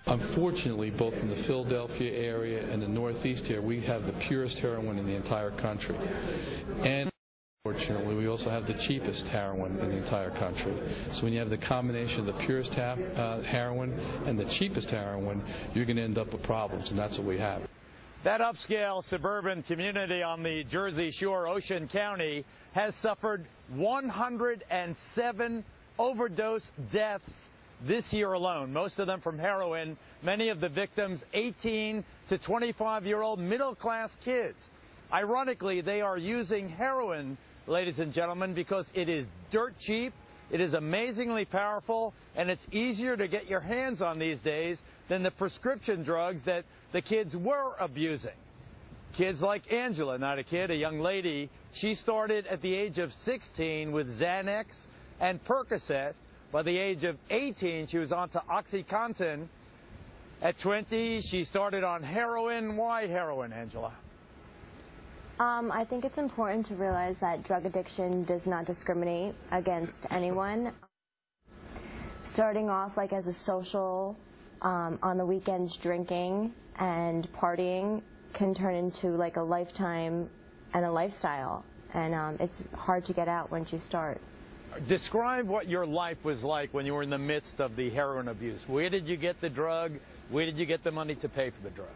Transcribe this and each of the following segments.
Unfortunately, both in the Philadelphia area and the Northeast here, we have the purest heroin in the entire country. And unfortunately, we also have the cheapest heroin in the entire country. So when you have the combination of the purest heroin and the cheapest heroin, you're going to end up with problems, and that's what we have. That upscale suburban community on the Jersey Shore, Ocean County, has suffered 107 overdose deaths this year alone, most of them from heroin, many of the victims 18 to 25-year-old middle-class kids. Ironically, they are using heroin, ladies and gentlemen, because it is dirt cheap, it is amazingly powerful, and it's easier to get your hands on these days than the prescription drugs that the kids were abusing. Kids like Angela, not a kid, a young lady, she started at the age of 16 with Xanax and Percocet. By the age of 18, she was on to OxyContin. At 20, she started on heroin. Why heroin, Angela? I think it's important to realize that drug addiction does not discriminate against anyone. Starting off like as a social, on the weekends drinking and partying can turn into like a lifetime and a lifestyle. And it's hard to get out once you start. Describe what your life was like when you were in the midst of the heroin abuse. Where did you get the drug? Where did you get the money to pay for the drug?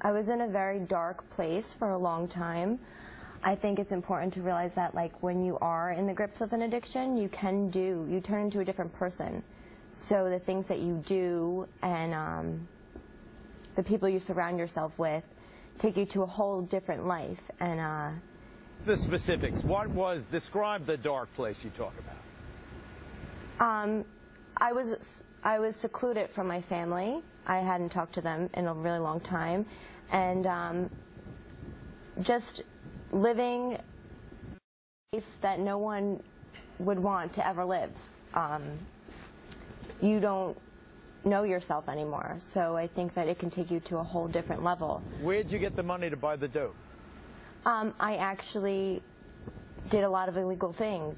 I was in a very dark place for a long time. I think it's important to realize that like when you are in the grips of an addiction, you turn into a different person. So the things that you do and the people you surround yourself with take you to a whole different life. And the specifics. Describe the dark place you talk about. I was secluded from my family. I hadn't talked to them in a really long time. And just living a life that no one would want to ever live. You don't know yourself anymore. So I think that it can take you to a whole different level. Where'd you get the money to buy the dope? I actually did a lot of illegal things,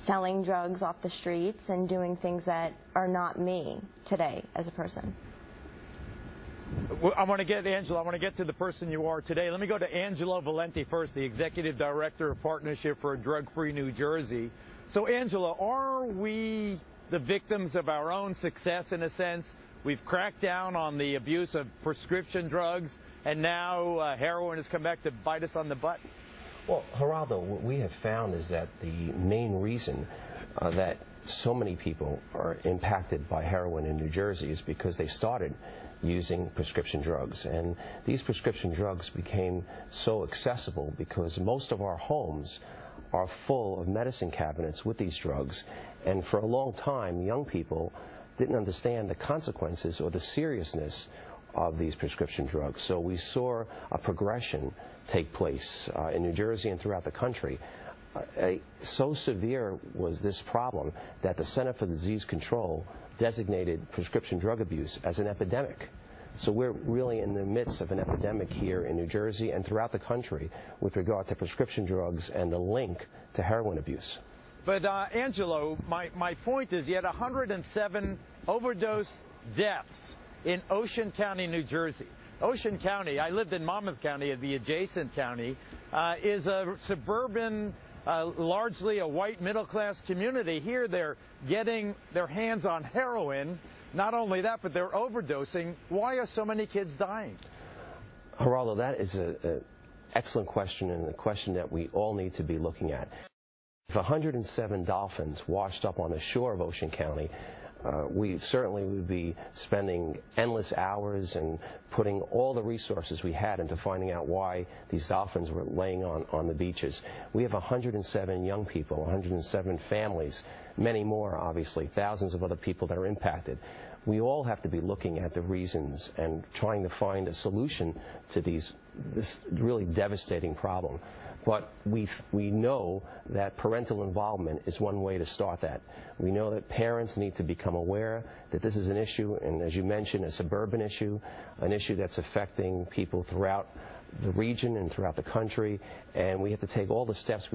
selling drugs off the streets and doing things that are not me today as a person. I want to get, Angela, I want to get to the person you are today. Let me go to Angelo Valenti first, the Executive Director of Partnership for a Drug-Free New Jersey. So, Angela, are we the victims of our own success in a sense? We've cracked down on the abuse of prescription drugs, and now heroin has come back to bite us on the butt? Well, Geraldo, what we have found is that the main reason that so many people are impacted by heroin in New Jersey is because they started using prescription drugs. And these prescription drugs became so accessible because most of our homes are full of medicine cabinets with these drugs. And for a long time, young people didn't understand the consequences or the seriousness of these prescription drugs. So we saw a progression take place in New Jersey and throughout the country. So severe was this problem that the Center for Disease Control designated prescription drug abuse as an epidemic. So we're really in the midst of an epidemic here in New Jersey and throughout the country with regard to prescription drugs and the link to heroin abuse. But Angelo, my point is you had 107 overdose deaths in Ocean County, New Jersey. Ocean County, I lived in Monmouth County, the adjacent county, is a suburban, largely a white middle-class community. Here they're getting their hands on heroin. Not only that, but they're overdosing. Why are so many kids dying? Geraldo, that is an excellent question and a question that we all need to be looking at. If 107 dolphins washed up on the shore of Ocean County, we certainly would be spending endless hours and putting all the resources we had into finding out why these dolphins were laying on the beaches. We have 107 young people, 107 families, many more, obviously, thousands of other people that are impacted. We all have to be looking at the reasons and trying to find a solution to this really devastating problem. But we know that parental involvement is one way to start that. We know that parents need to become aware that this is an issue, and as you mentioned, a suburban issue, an issue that's affecting people throughout the region and throughout the country, and we have to take all the steps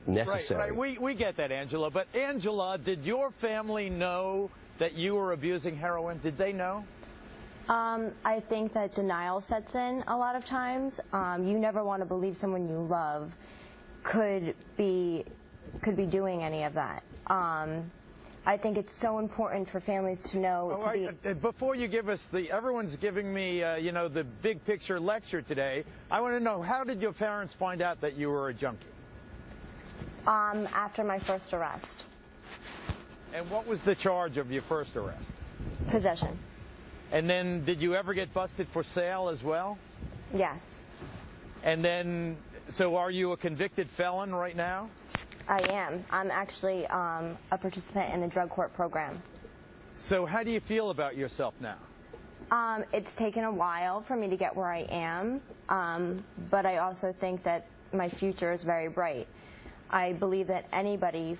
necessary. Right. We get that, Angela. But Angela, did your family know that you were abusing heroin? Did they know? I think that denial sets in a lot of times. You never want to believe someone you love could be doing any of that. I think it's so important for families to know. Before you give us everyone's giving me, the big picture lecture today. I want to know, how did your parents find out that you were a junkie? After my first arrest. And what was the charge of your first arrest? Possession. And then did you ever get busted for sale as well? Yes. And then, so are you a convicted felon right now? I am. I'm actually a participant in the drug court program. So how do you feel about yourself now? It's taken a while for me to get where I am, but I also think that my future is very bright. I believe that anybody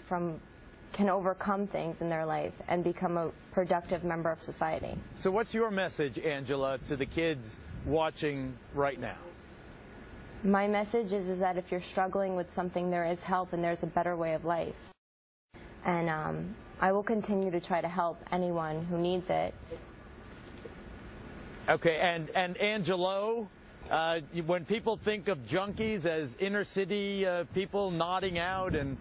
can overcome things in their life and become a productive member of society. So what's your message, Angela, to the kids watching right now? My message is that if you're struggling with something, there is help and there's a better way of life. And I will continue to try to help anyone who needs it. Okay, and Angelo, when people think of junkies as inner city people nodding out and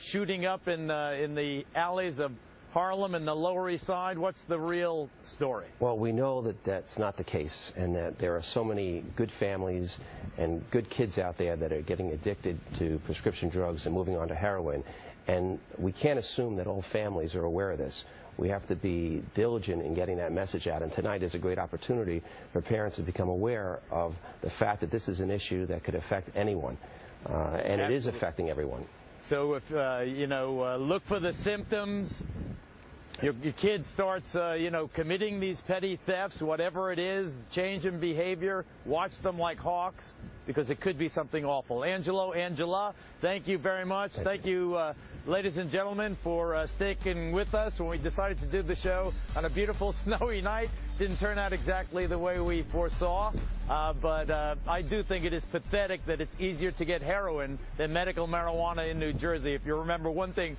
shooting up in the alleys of Harlem and the Lower East Side, what's the real story? Well, we know that that's not the case, and that there are so many good families and good kids out there that are getting addicted to prescription drugs and moving on to heroin. And we can't assume that all families are aware of this. We have to be diligent in getting that message out. And tonight is a great opportunity for parents to become aware of the fact that this is an issue that could affect anyone. And it is affecting everyone. So if, look for the symptoms. Your kid starts, committing these petty thefts, whatever it is, change in behavior, watch them like hawks, because it could be something awful. Angela, thank you very much. Thank you, ladies and gentlemen, for sticking with us when we decided to do the show on a beautiful snowy night. Didn't turn out exactly the way we foresaw, but I do think it is pathetic that it's easier to get heroin than medical marijuana in New Jersey. If you remember one thing